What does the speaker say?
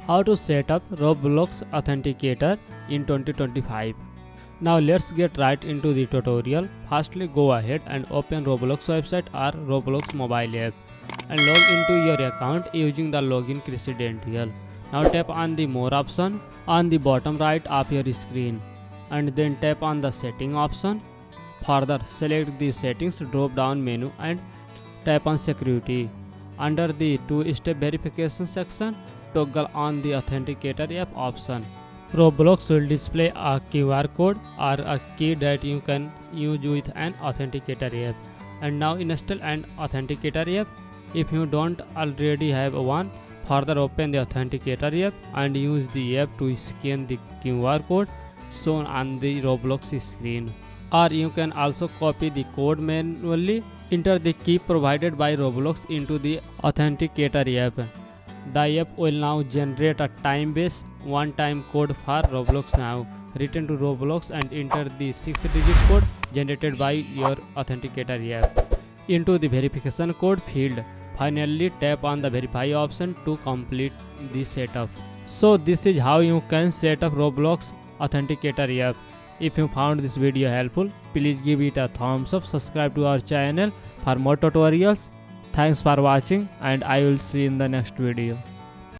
how to set up Roblox Authenticator in 2025. Now let's get right into the tutorial. Firstly, go ahead and open Roblox website or Roblox mobile app and log into your account using the login credential. Now tap on the more option on the bottom right of your screen and then tap on the setting option. Further, select the settings drop down menu and tap on security. Under the two-step verification section, toggle on the Authenticator app option. Roblox will display a QR code or a key that you can use with an Authenticator app. And now install an Authenticator app. If you don't already have one, further open the Authenticator app and use the app to scan the QR code shown on the Roblox screen. Or you can also copy the code manually. Enter the key provided by Roblox into the Authenticator app. The app will now generate a time-based one-time code for Roblox now. Return to Roblox and enter the 6-digit code generated by your Authenticator app into the verification code field. Finally, tap on the verify option to complete the setup. So this is how you can set up Roblox Authenticator app. If you found this video helpful, please give it a thumbs up, subscribe to our channel for more tutorials. Thanks for watching and I will see you in the next video.